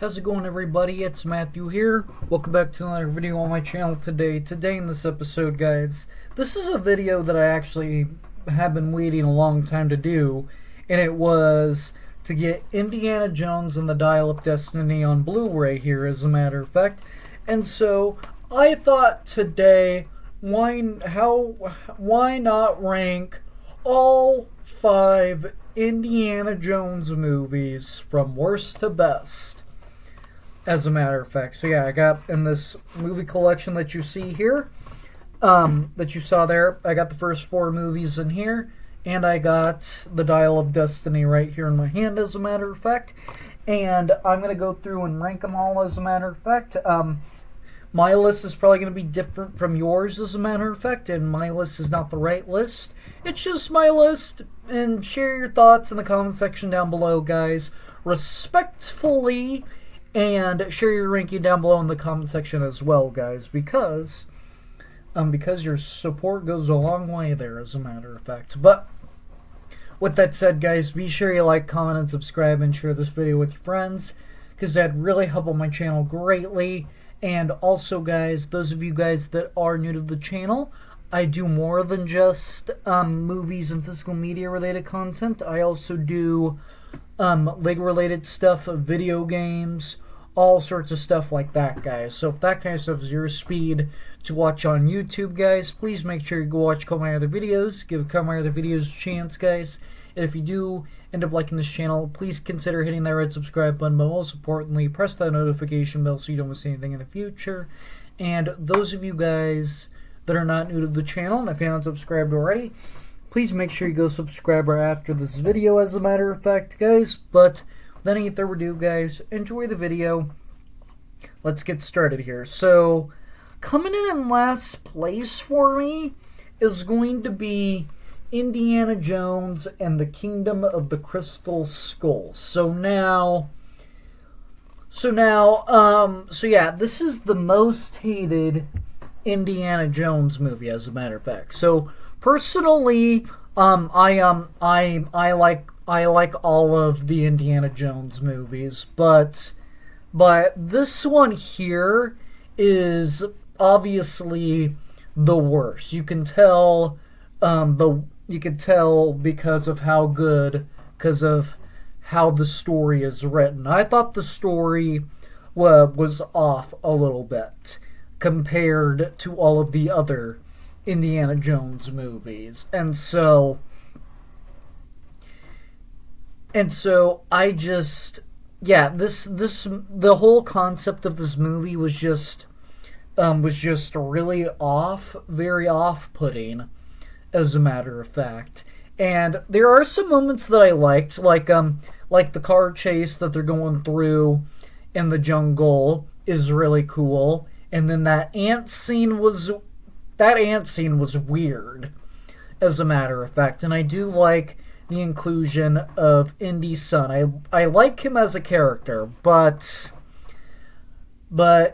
How's it going, everybody? It's Matthew here. Welcome back to another video on my channel today. Today in this episode, guys, this is a video that I actually have been waiting a long time to do, and it was to get Indiana Jones and the Dial of Destiny on Blu-ray here, as a matter of fact. And so I thought today, why not rank all 5 Indiana Jones movies from worst to best, as a matter of fact. So yeah, I got in this movie collection that you see here, that you saw there, I got the first 4 movies in here, and I got the Dial of Destiny right here in my hand, as a matter of fact. And I'm going to go through and rank them all, as a matter of fact. My list is probably going to be different from yours, as a matter of fact, and my list is not the right list. It's just my list, and share your thoughts in the comment section down below, guys, respectfully, and share your ranking down below in the comment section as well, guys, because your support goes a long way there, as a matter of fact. But with that said, guys, be sure you like, comment, and subscribe, and share this video with your friends, because that'd really help on my channel greatly. And also, guys, those of you guys that are new to the channel, I do more than just movies and physical media related content. I also do LEGO related stuff, video games, all sorts of stuff like that, guys. So if that kind of stuff is your speed to watch on YouTube, guys, please make sure you go watch my other videos. Give my other videos a chance, guys. And if you do end up liking this channel, please consider hitting that red subscribe button, but most importantly, press that notification bell so you don't miss anything in the future. And those of you guys that are not new to the channel, and if you haven't subscribed already, please make sure you go subscribe right after this video, as a matter of fact, guys. But without any further ado, guys, enjoy the video. Let's get started here. So, coming in last place for me is going to be Indiana Jones and the Kingdom of the Crystal Skull. So yeah, this is the most hated Indiana Jones movie, as a matter of fact. So personally, I like all of the Indiana Jones movies, but this one here is obviously the worst. You can tell because of how the story is written. I thought the story was off a little bit compared to all of the other Indiana Jones movies. And so I just, yeah, the whole concept of this movie was just really off, very off-putting, as a matter of fact. And there are some moments that I liked, like the car chase that they're going through in the jungle is really cool. And then that ant scene was weird, as a matter of fact. And I do like the inclusion of Indy's son. I like him as a character, but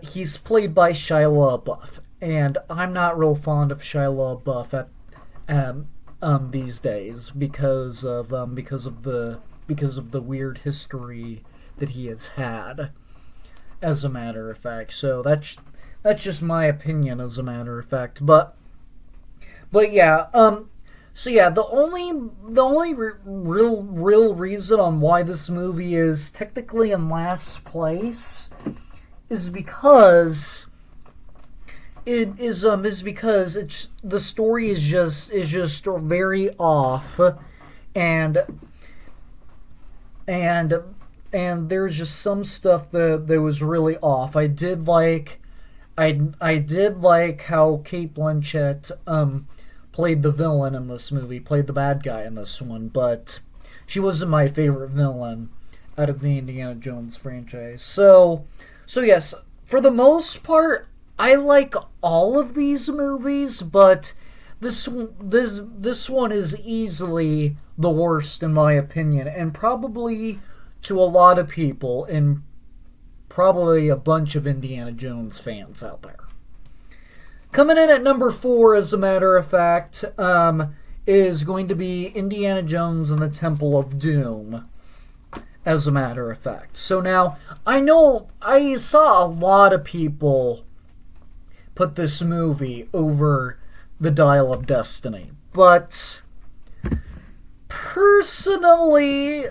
he's played by Shia LaBeouf, and I'm not real fond of Shia LaBeouf these days because of the weird history that he has had, as a matter of fact. So that's just my opinion, as a matter of fact. But yeah, so yeah, the only real reason on why this movie is technically in last place is because the story is just very off, and there's just some stuff that was really off. I did like how Cate Blanchett played the villain in this movie, played the bad guy in this one, but she wasn't my favorite villain out of the Indiana Jones franchise. So yes, for the most part, I like all of these movies, but this one is easily the worst, in my opinion, and probably to a lot of people, and probably a bunch of Indiana Jones fans out there. Coming in at number 4, as a matter of fact, is going to be Indiana Jones and the Temple of Doom. as a matter of fact. So now, I know I saw a lot of people put this movie over The Dial of Destiny, but personally,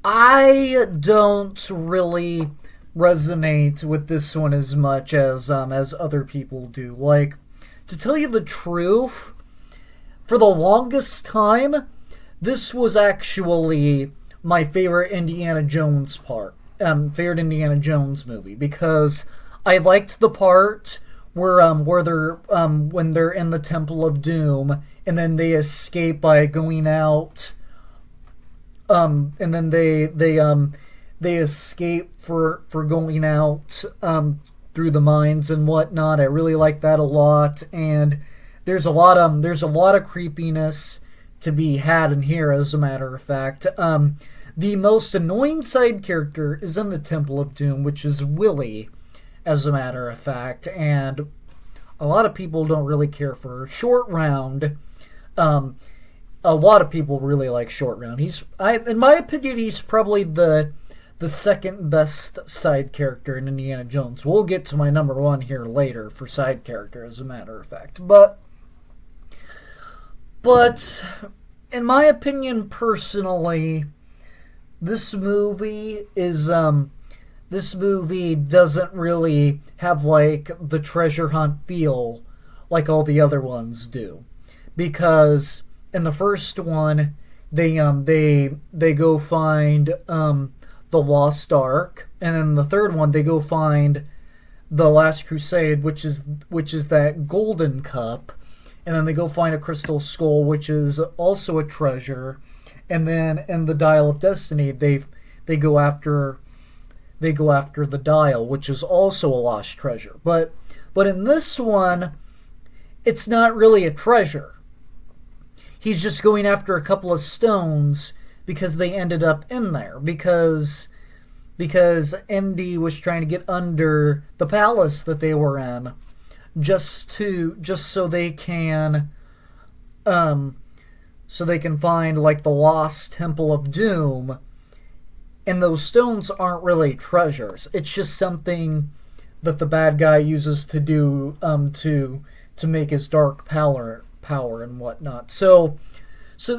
I don't really resonate with this one as much as other people do. Like, to tell you the truth, for the longest time, this was actually my favorite Indiana Jones movie, because I liked the part where they're when they're in the Temple of Doom and then they escape by going out, and then they escape for going out through the mines and whatnot. I really like that a lot, and there's a lot of creepiness to be had in here, as a matter of fact. The most annoying side character is in the Temple of Doom, which is Willie, as a matter of fact, and a lot of people don't really care for Short Round. A lot of people really like Short Round. In my opinion, he's probably the second best side character in Indiana Jones. We'll get to my number one here later for side character, as a matter of fact. But in my opinion, personally, this movie doesn't really have like the treasure hunt feel like all the other ones do, because in the first one they go find the Lost Ark, and in the third one they go find the Last Crusade, which is that golden cup, and then they go find a crystal skull, which is also a treasure, and then in the Dial of Destiny they go after the dial, which is also a lost treasure. But in this one, it's not really a treasure. He's just going after a couple of stones because they ended up in there, because Indy was trying to get under the palace that they were in, just so they can find like the lost Temple of Doom. And those stones aren't really treasures. It's just something that the bad guy uses to do to make his dark power and whatnot. So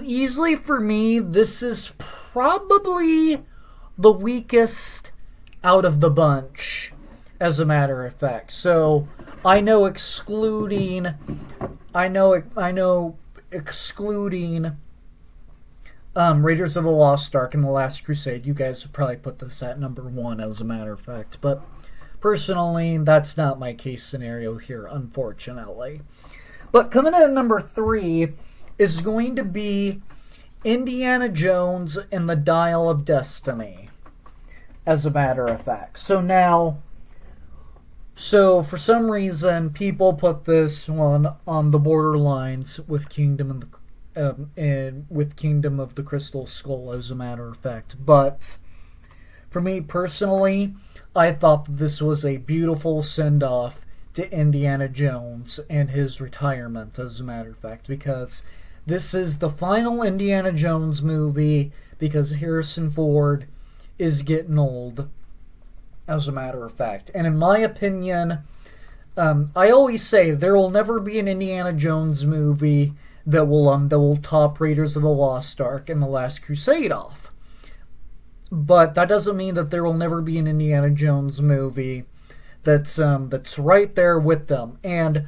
easily for me, this is probably the weakest out of the bunch, as a matter of fact. So I know excluding Raiders of the Lost Ark and The Last Crusade, you guys would probably put this at number one, as a matter of fact. But personally, that's not my case scenario here, unfortunately. But coming in at number 3 is going to be Indiana Jones and the Dial of Destiny, as a matter of fact. So for some reason, people put this one on the borderlines with Kingdom of the Crystal Skull, as a matter of fact. But for me personally, I thought that this was a beautiful send-off to Indiana Jones and his retirement, as a matter of fact, because this is the final Indiana Jones movie, because Harrison Ford is getting old, as a matter of fact. And in my opinion, I always say there will never be an Indiana Jones movie that will top Raiders of the Lost Ark and The Last Crusade off. But that doesn't mean that there will never be an Indiana Jones movie that's right there with them. And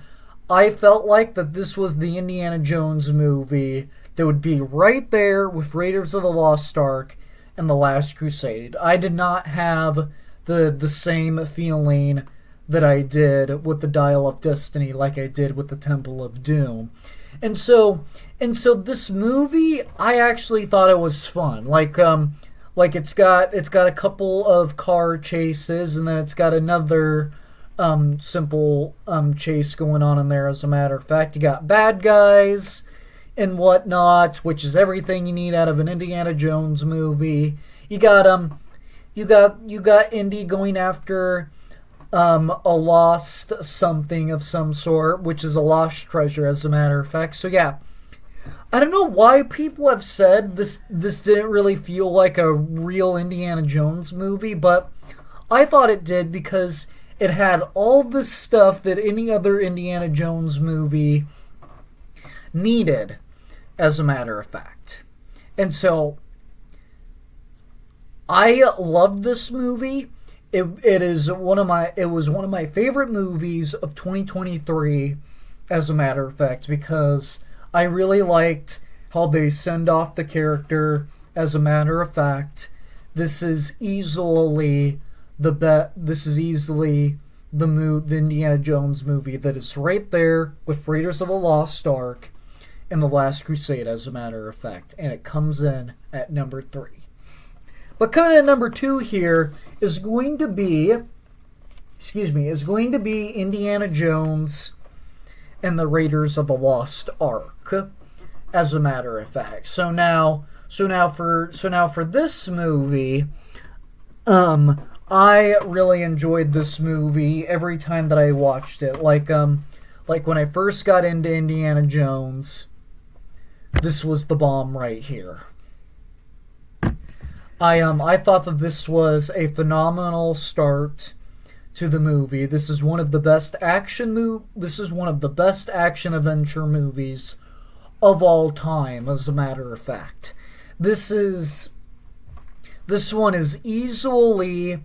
I felt like that this was the Indiana Jones movie that would be right there with Raiders of the Lost Ark and The Last Crusade. I did not have the same feeling that I did with the Dial of Destiny like I did with the Temple of Doom. And so this movie, I actually thought it was fun. Like it's got a couple of car chases, and then it's got another simple chase going on in there. As a matter of fact, you got bad guys and whatnot, which is everything you need out of an Indiana Jones movie. You got Indy going after a lost something of some sort, which is a lost treasure, as a matter of fact. So yeah, I don't know why people have said this didn't really feel like a real Indiana Jones movie, but I thought it did because it had all the stuff that any other Indiana Jones movie needed, as a matter of fact. And so I love this movie. It was one of my favorite movies of 2023, as a matter of fact, because I really liked how they send off the character. As a matter of fact, this is easily the Indiana Jones movie that is right there with Raiders of the Lost Ark and The Last Crusade, as a matter of fact, and it comes in at number 3. But coming in at number 2 here is going to be Indiana Jones and the Raiders of the Lost Ark, as a matter of fact. So now for this movie, I really enjoyed this movie every time that I watched it. Like when I first got into Indiana Jones, this was the bomb right here. I thought that this was a phenomenal start to the movie. This is one of the best action adventure movies of all time, as a matter of fact. This one is easily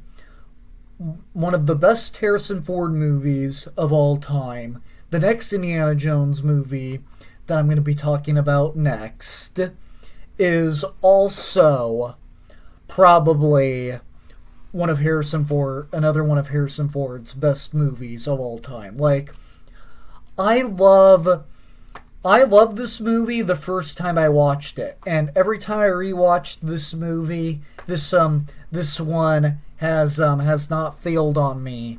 one of the best Harrison Ford movies of all time. The next Indiana Jones movie that I'm going to be talking about next is also probably another one of Harrison Ford's best movies of all time. Like, I love this movie the first time I watched it, and every time I rewatched this movie, this one has not failed on me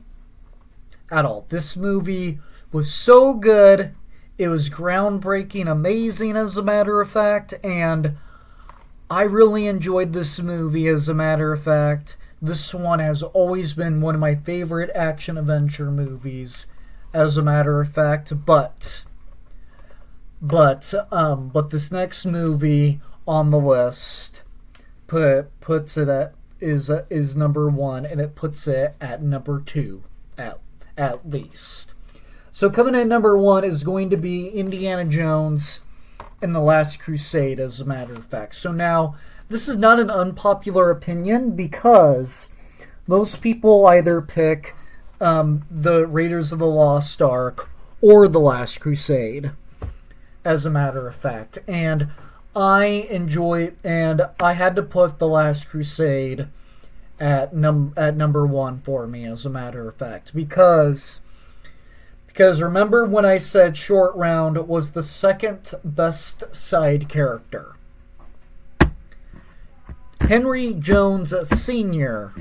at all. This movie was so good. It was groundbreaking, amazing, as a matter of fact, and I really enjoyed this movie, as a matter of fact. This one has always been one of my favorite action-adventure movies, as a matter of fact, but this next movie on the list puts it is number 1, and it puts it at number 2 at least. So coming in at number 1 is going to be Indiana Jones and The Last Crusade, as a matter of fact. So now, this is not an unpopular opinion, because most people either pick the Raiders of the Lost Ark or The Last Crusade, as a matter of fact. And I had to put The Last Crusade at number 1 for me, as a matter of fact, because remember when I said Short Round was the second best side character? Henry Jones Sr.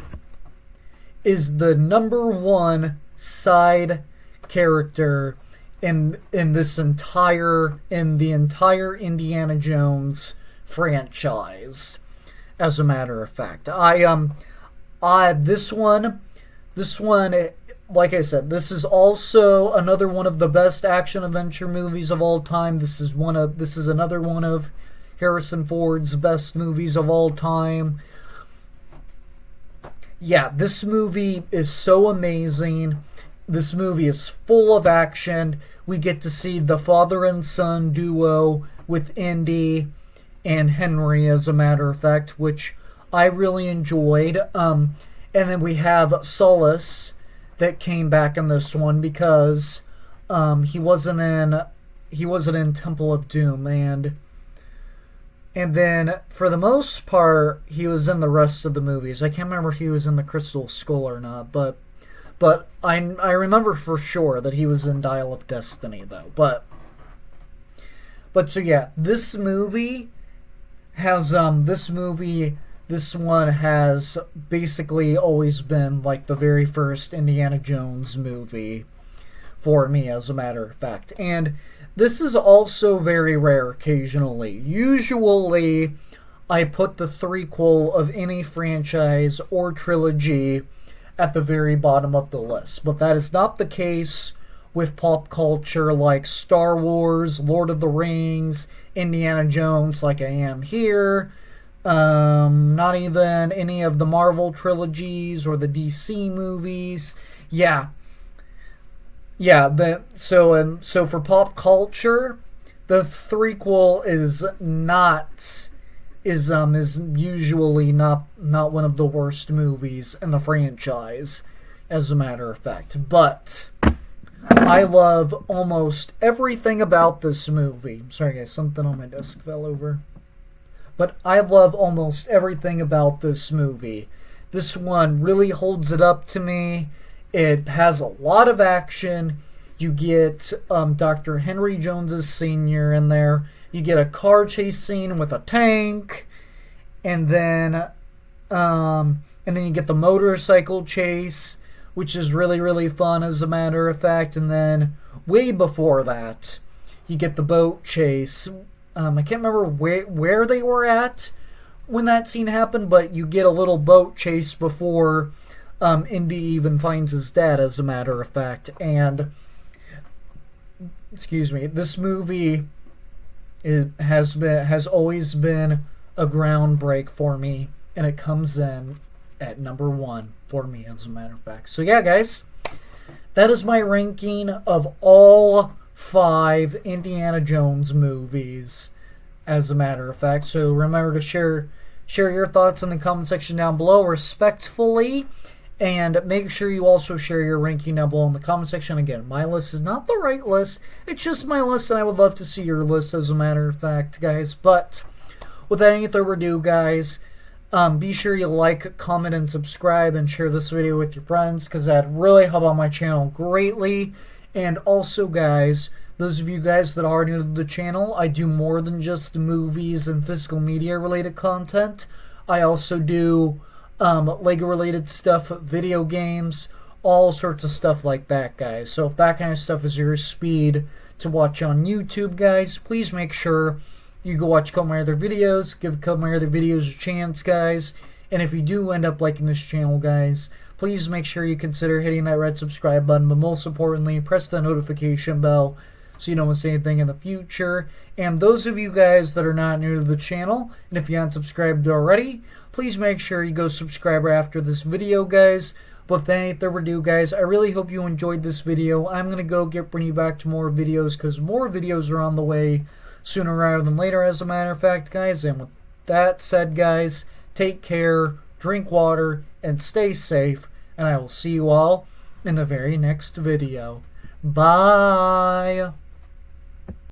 is the number 1 side character in the entire Indiana Jones franchise, as a matter of fact. This one, like I said, this is also another one of the best action-adventure movies of all time. This is another one of Harrison Ford's best movies of all time. Yeah, this movie is so amazing. This movie is full of action. We get to see the father and son duo with Indy and Henry, as a matter of fact, which I really enjoyed. And then we have Solace that came back in this one, because he wasn't in Temple of Doom, and then for the most part he was in the rest of the movies. I can't remember if he was in the Crystal Skull or not, but I remember for sure that he was in Dial of Destiny, though. But so yeah, this one has basically always been like the very first Indiana Jones movie for me, as a matter of fact. And this is also very rare occasionally. Usually, I put the threequel of any franchise or trilogy at the very bottom of the list. But that is not the case with pop culture like Star Wars, Lord of the Rings, Indiana Jones, like I am here. Not even any of the Marvel trilogies or the DC movies. Yeah, so for pop culture, the threequel is usually not one of the worst movies in the franchise, as a matter of fact. But I love almost everything about this movie. Sorry guys, something on my desk fell over. But I love almost everything about this movie. This one really holds it up to me. It has a lot of action. You get Dr. Henry Jones's Sr. in there. You get a car chase scene with a tank, and then you get the motorcycle chase, which is really, really fun, as a matter of fact. And then way before that, you get the boat chase. I can't remember where they were at when that scene happened, but you get a little boat chase before Indy even finds his dad, as a matter of fact. And this movie has always been a groundbreak for me, and it comes in at number 1 for me, as a matter of fact. So yeah, guys, that is my ranking of all 5 Indiana Jones movies, as a matter of fact. So remember to share your thoughts in the comment section down below respectfully, and make sure you also share your ranking down below in the comment section. Again, my list is not the right list, it's just my list, and I would love to see your list, as a matter of fact, guys. But without any further ado, guys, be sure you like, comment, and subscribe, and share this video with your friends, because that'd really help out my channel greatly. And also, guys, those of you guys that are new to the channel, I do more than just movies and physical media related content. I also do Lego related stuff, video games, all sorts of stuff like that, guys. So if that kind of stuff is your speed to watch on YouTube, guys, please make sure you go watch a couple of my other videos. Give a couple of my other videos a chance, guys. And if you do end up liking this channel, guys, please make sure you consider hitting that red subscribe button. But most importantly, press the notification bell so you don't miss anything in the future. And those of you guys that are not new to the channel, and if you haven't subscribed already, please make sure you go subscribe after this video, guys. But without any further ado, guys, I really hope you enjoyed this video. I'm going to go bring you back to more videos, because more videos are on the way sooner rather than later, as a matter of fact, guys. And with that said, guys, take care, drink water, and stay safe. And I will see you all in the very next video. Bye!